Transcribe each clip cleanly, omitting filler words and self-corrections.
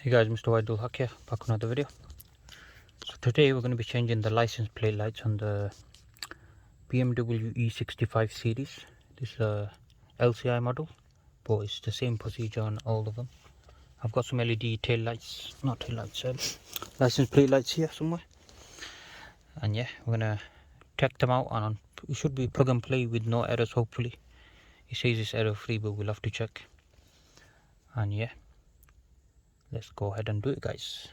Hey guys, MrWaheedulHaque here, back on another video. So today we're going to be changing the license plate lights on the BMW E65 series. This is a LCI model, but it's the same procedure on all of them. I've got some LED tail lights, not tail lights, license plate lights here somewhere. And yeah, we're going to check them out, and it should be plug and play with no errors hopefully. It says it's error free, but we'll have to check. And yeah, let's go ahead and do it, guys.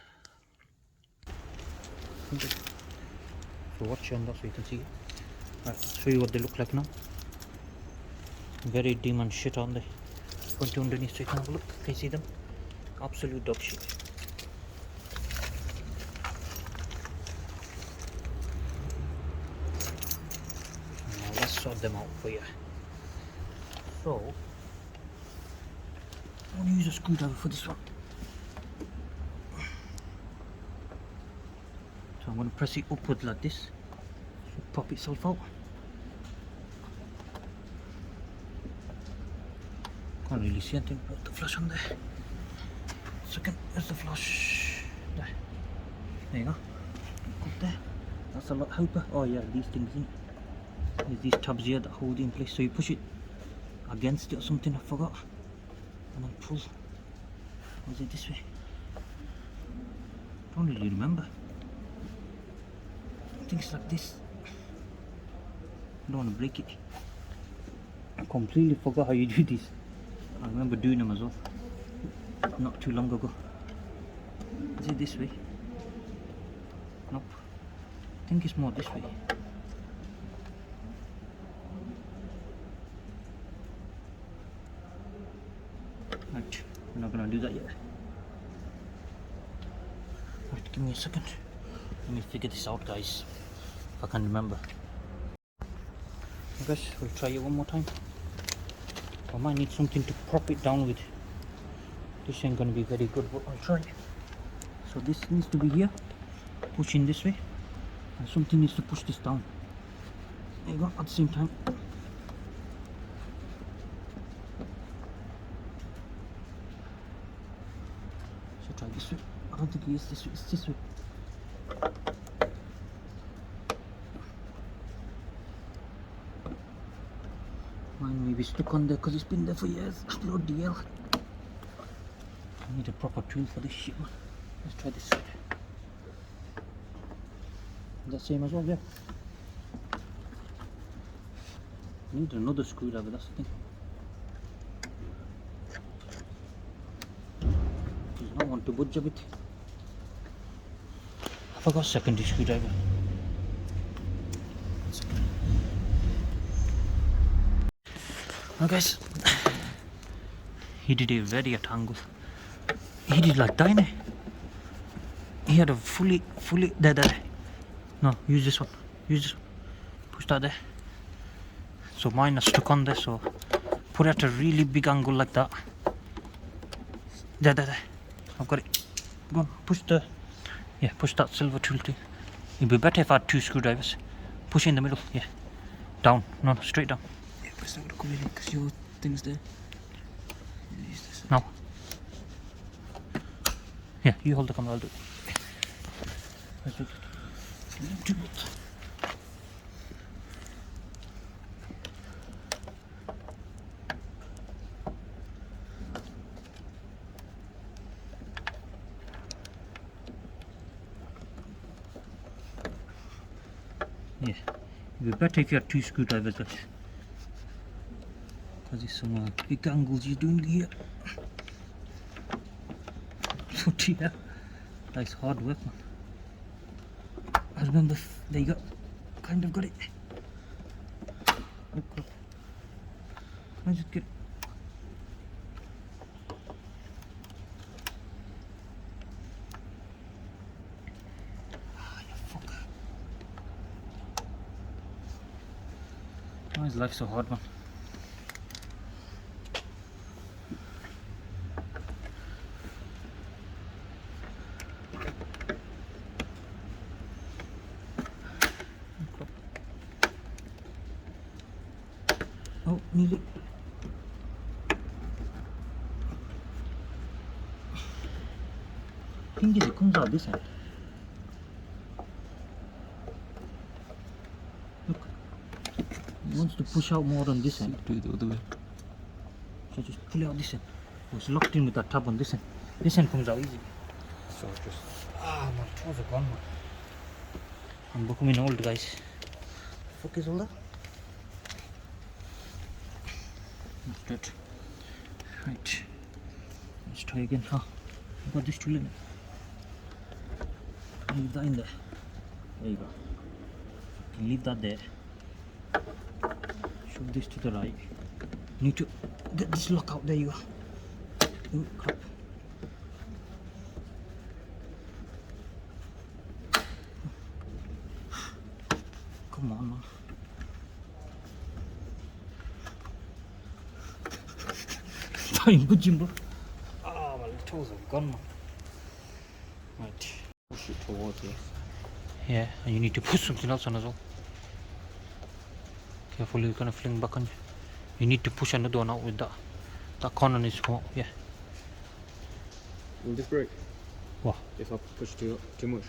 So watch on that so you can see it. Right, I'll show you what they look like now. Very dim and shit, aren't they? Point to underneath so you can have a look. Can you see them? Absolute dog shit. Now let's sort them out for you. So I'm going to use a screwdriver for this one. So I'm going to press it upwards like this. Should pop itself out. Can't really see anything but the flash on there. Second, there's the flash. There. There you go. Up there. That's a lot helper. Oh yeah, these things in it. There's these tabs here that hold it in place. So you push it against it or something, I forgot. And then pull. Or is it this way? Don't really remember. I think it's like this. I don't want to break it. I completely forgot how you do this. I remember doing them as well, not too long ago. Is it this way? Nope. I think it's more this way. Right, we're not going to do that yet. Right, give me a second. Let me figure this out, guys, if I can remember. I guess we'll try it one more time. I might need something to prop it down with. This ain't going to be very good, but I'll try. So this needs to be here, pushing this way, and something needs to push this down. There you go, at the same time. So try this way. I don't think it is this way, it's this way. Mine may be stuck on there because it's been there for years. Bloody hell. I need a proper tool for this shit, man. Let's try this side. Is that same as well? Yeah. I need another screwdriver, that's the thing. There's no one to budge a bit. Have I got a secondary screwdriver? Well guys, he did it very at angle. He did like that, innit? He had a fully, there. No, use this one, push that there. So mine is stuck on there, so put it at a really big angle like that. There, I've got it. Go on, push that silver tool thing. It'd be better if I had two screwdrivers. Push in the middle, yeah. Down, no, straight down. It's not going to come in because your thing's there. No. Yeah, you hold the camera, I'll do it. Yeah, it'd be better if you had two screwdrivers, guys. Because there's some big angles you're doing here. So yeah, that's hard work, man. I remember, there you go, kind of got it. Look. I just get it. Ah, you fucker. Why is life so hard, man? Oh, nearly. thing is, it comes out this end. Look, it wants to push out more on this end. Do it the other way. So just pull it out this end. Oh, it's locked in with that tab on this end. This end comes out easy. So just. Ah, my toes are gone, man. I'm becoming old, guys. Fuck is all that? That's good. Right. Let's try again. Huh? I've got this tool in it. Leave that in there. There you go. You can leave that there. Shove this to the right. Need to get this lock out. There you go. Oh, crap. Come on, man. Fine, good gym, bro. Ah, my toes are gone, man. Right. Push it towards you. Yeah, and you need to put something else on as well. Careful, you're gonna fling back on you. You need to push another one out with that. That corner needs to come out, yeah. Will this break? What? If I push too much?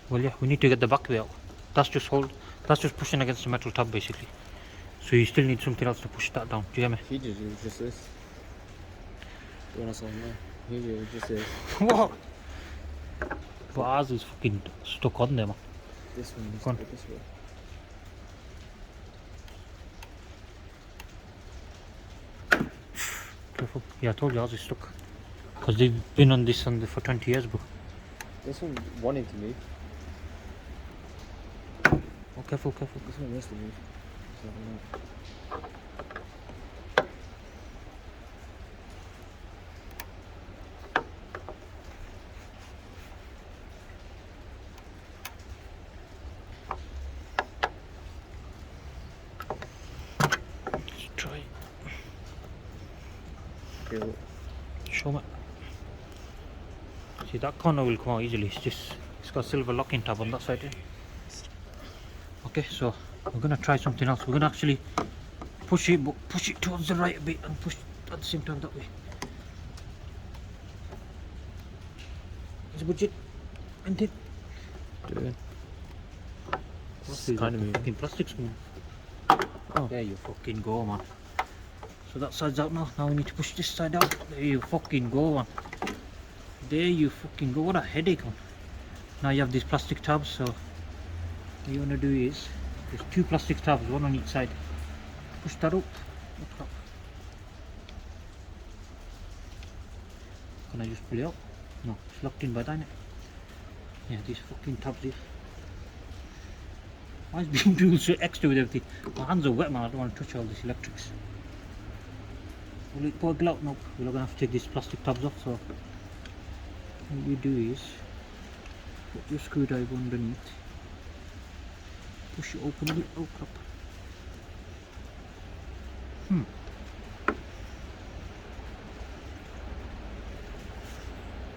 Well, yeah, we need to get the back way out. That's just pushing against the metal tab, basically. So you still need something else to push that down. Do you hear me? He just used just this. When I saw him there, he used just this. What? But ours is fucking stuck on there, man. This one needs Go on. to go this way. Careful. Yeah, I told you ours is stuck. Because they've been on this for 20 years, bro. This one wanted to move. Oh, careful, careful. This one wants to move. So I don't know. Let's try. Okay, look. Show me. See, that corner will come out easily. It's got silver locking tab on that side. Yeah? Okay, so we're gonna try something else. We're gonna actually push it towards the right a bit and push at the same time that way. Is it budget? Anything? Dude. What's It's kind of moving. fucking plastic's moving. Oh. There you fucking go, man. So that side's out now. Now we need to push this side out. There you fucking go, man. There you fucking go. What a headache, man. Now you have these plastic tabs, so what you want to do is, there's two plastic tabs, one on each side. Push that up. Look up. Can I just pull it out? No, it's locked in by that, innit? Yeah, these fucking tabs here. Why is BMW so extra with everything? My hands are wet, man. I don't want to touch all this electrics. Will it pour out? Nope. We're gonna have to take these plastic tabs off. So what you do is put your screwdriver underneath. Push it open a bit. Oh crap.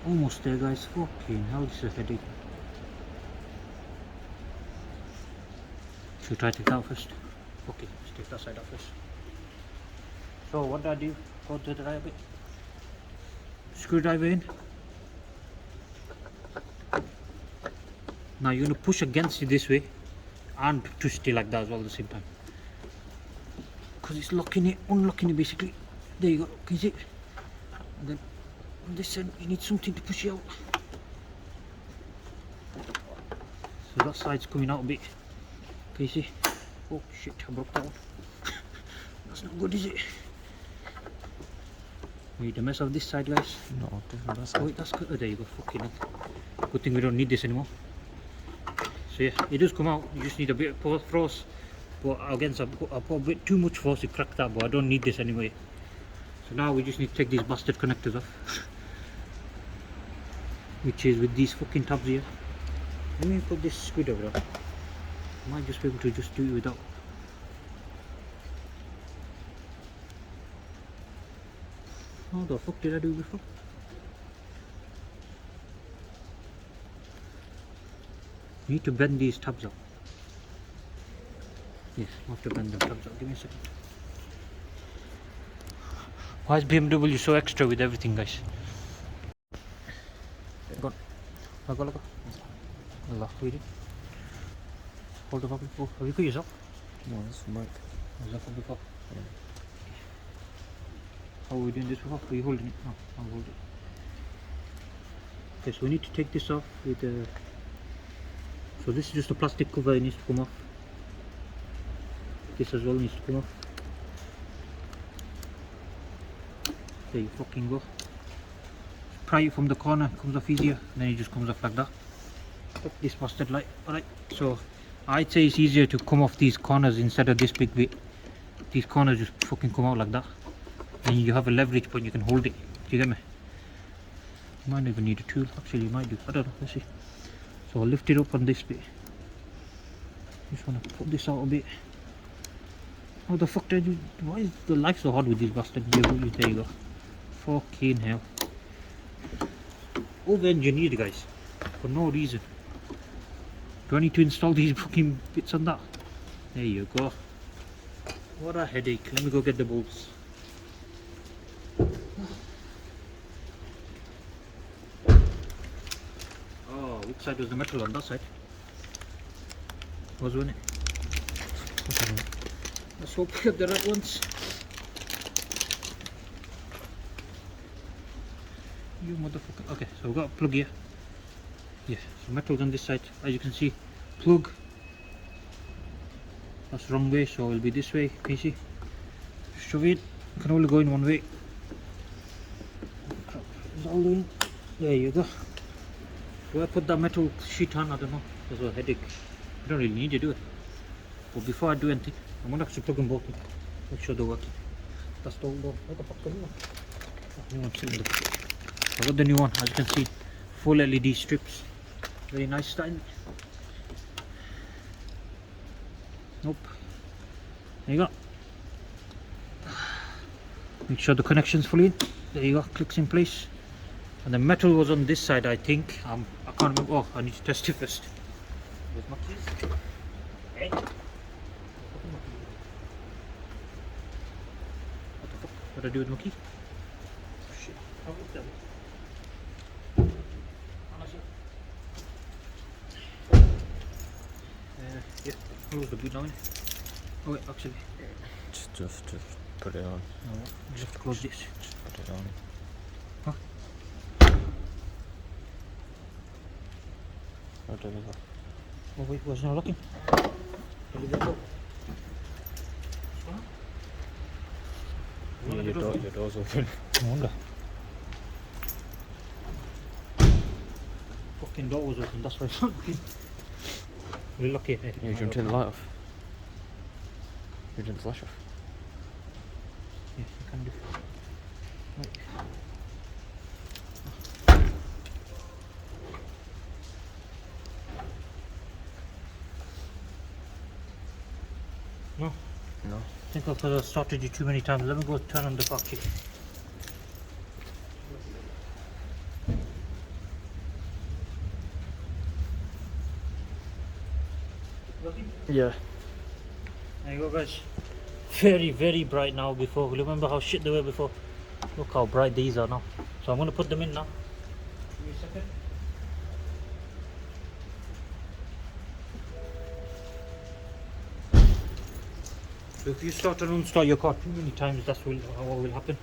Almost there, guys. Fucking hell, this is a headache. Should we try to take that out first? Okay, let's take that side out first. So what do I do? Go to the right a bit. Screwdriver in. Now you're going to push against it this way and twist it like that as well at the same time. Because it's locking it, unlocking it basically. There you go, can you see it? And then on this end you need something to push it out. So that side's coming out a bit. Can you see? Oh shit, I broke that one. That's not good, is it? We need to mess up this side, guys. No, that's Oh wait, that's good. Oh, there you go, fucking hell. Good thing we don't need this anymore. So yeah, it does come out. You just need a bit of force. But against I put a bit too much force to crack that, but I don't need this anyway. So now we just need to take these bastard connectors off. Which is with these fucking tabs here. Let me put this screwdriver up. I might just be able to just do it without. How the fuck did I do it before? You need to bend these tabs up. Yes, I have to bend the tabs up. Give me a second. Why is BMW so extra with everything, guys? Go. Look. Allah, ready? Hold the bubble. Oh, have you got yourself? No, that's from Mike. Was that from before? Yeah. How are we doing this before? Are you holding it? No, I'll hold it. Okay, so we need to take this off with so this is just a plastic cover, it needs to come off. This as well needs to come off. There you fucking go. Pry it from the corner, it comes off easier, and then it just comes off like that. Put this bastard light. Alright, so I'd say it's easier to come off these corners instead of this big bit. These corners just fucking come out like that. And you have a leverage point, you can hold it. Do you get me? You might even need a tool, actually you might do, I don't know, let's see. So I'll lift it up on this bit. Just want to put this out a bit. How the fuck did you, why is the life so hard with these bastards? There you go. Fucking hell. Over engineered, guys, for no reason. Do I need to install these fucking bits on that? There you go. What a headache. Let me go get the bolts. Oh, which side was the metal on? That side? Wasn't it? Let's hope we have the right ones. You motherfucker. Okay, so we've got a plug here. Yeah, so metal's on this side. As you can see, plug. That's the wrong way, so it'll be this way. Can you see? Shove it. You can only go in one way. It's all in. There you go. Do I put that metal sheet on? I don't know. There's a headache. You don't really need to do it. But before I do anything, I'm gonna actually plug them both in. Make sure they're working. That's the old one. What the fuck's the new one? New one's sitting there. I got the new one, as you can see. Full LED strips. Very nice style. Nope. There you go. Make sure the connection's fully in. There you go, clicks in place. And the metal was on this side, I think. I can't remember. Oh, I need to test it first. Where's my keys? Hey. What the fuck? What do I do with my key? Shit. How is that? Yeah, close the boot now. Oh wait, actually. Just put it on. No, you have to close this. Just put it on. Huh? Oh, there we go. Oh wait, was not looking. Where did that go? Yeah, your door's open. No wonder. Fucking door was open, that's why it's not looking. We're lucky. Yeah, you turn the light off. You didn't flash off. Yeah, you can do. Right. No? No. I think I've started you too many times. Let me go turn on the cockpit. Yeah. There you go, guys. Very, very bright now. Before, remember how shit they were before? Look how bright these are now. So I'm going to put them in now. Give me a second. So if you start and unstart your car too many times, that's what will happen.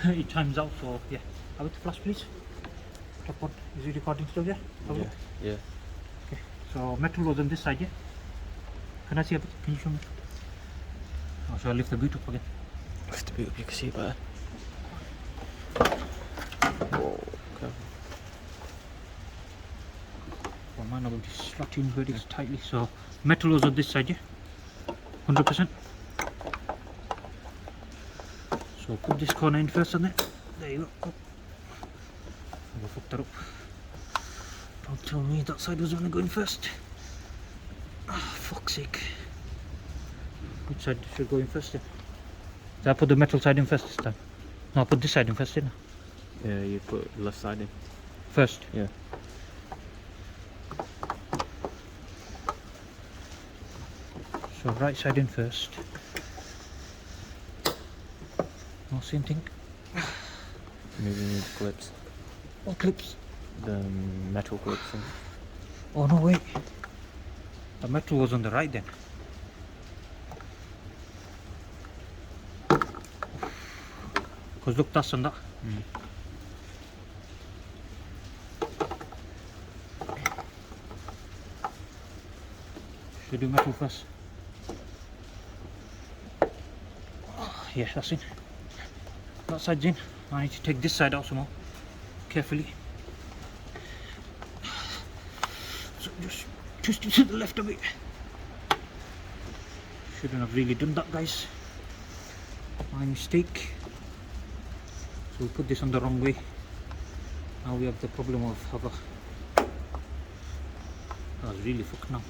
It times out, so yeah. Have it flash, please. Top one. Is it recording still? Yeah? Yeah. Yeah. Okay. So metal was on this side, yeah? Can I see a bit? Can you show me? Or shall I lift the boot up again? Lift the boot up, you can see it better. Whoa, okay. Well, mine are going to slot in very tightly. So metal was on this side, yeah? 100%. So put this corner in first on it. There you go. Oh. I fucked that up. Don't tell me that side was only going first. Ah, fuck's sake. Which side should go in first then? Did I put the metal side in first this time? No, I put this side in first, didn't I? Yeah, you put the left side in. First? Yeah. So right side in first. No, same thing. Maybe you need clips. What clips? the metal grip thing. Oh no, wait. The metal was on the right then. Because look, that's on that. Should we do metal first? Oh, yeah, that's in. That side's in. I need to take this side out some more. Carefully. So just twist it to the left a bit. Shouldn't have really done that, guys. My mistake. So we put this on the wrong way. Now we have the problem of hover. I was really fucked now.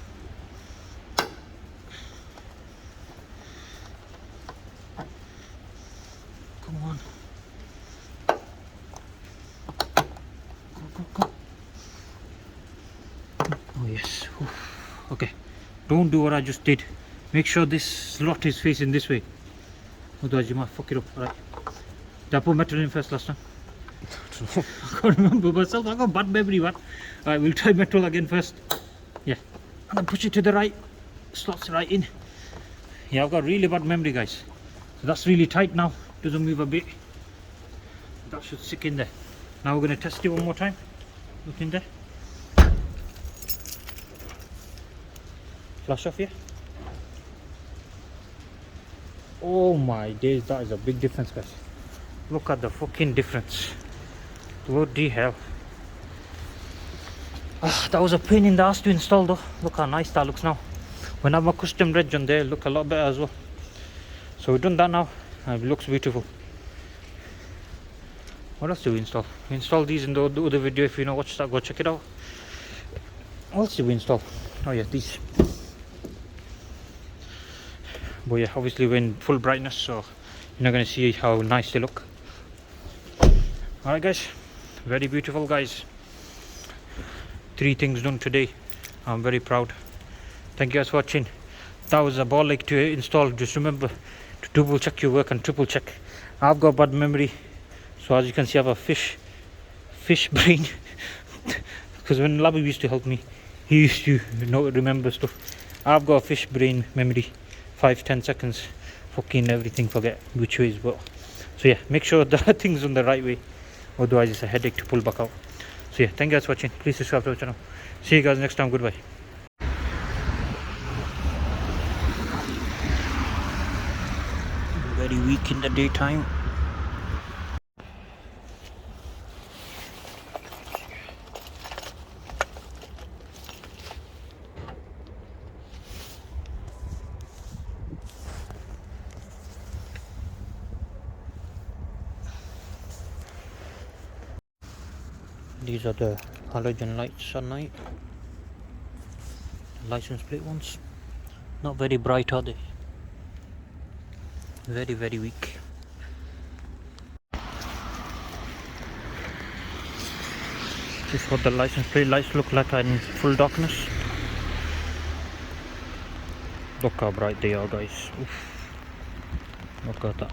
Come on. Go. Oh yes. Oof. Okay. Don't do what I just did. Make sure this slot is facing this way. Otherwise you might fuck it up. Alright. Did I put metal in first last time? I can't remember myself. I got bad memory, man. Alright, we'll try metal again first. Yeah. And then push it to the right. Slots right in. Yeah, I've got really bad memory, guys. So that's really tight now. Doesn't move a bit. That should stick in there. Now we're going to test it one more time. Look in there. Flash off here. Oh my days, that is a big difference, guys. Look at the fucking difference. Bloody hell. That was a pain in the ass to install though. Look how nice that looks now. When I have a custom reg on there, look a lot better as well. So we've done that now. It looks beautiful. What else do we install? We installed these in the other video. If you don't watch that, go check it out. What else did we install? Oh yeah, these. But yeah, obviously we're in full brightness, so you're not going to see how nice they look. Alright guys, very beautiful guys. 3 things done today. I'm very proud. Thank you guys for watching. That was a ball like to install. Just remember to double check your work and triple check. I've got bad memory, so as you can see I have a fish brain. Because when Labby used to help me, he used to remember stuff. I've got a fish brain memory. 5-10 seconds, fucking everything forget which way is what. So yeah, make sure the thing's on the right way, otherwise it's a headache to pull back out. So yeah, thank you guys for watching. Please subscribe to our channel. See you guys next time. Goodbye. Very weak in the daytime. These are the halogen lights at night. License plate ones. Not very bright, are they? Very, very weak. This is what the license plate lights look like in full darkness. Look how bright they are, guys. Oof. Look at that.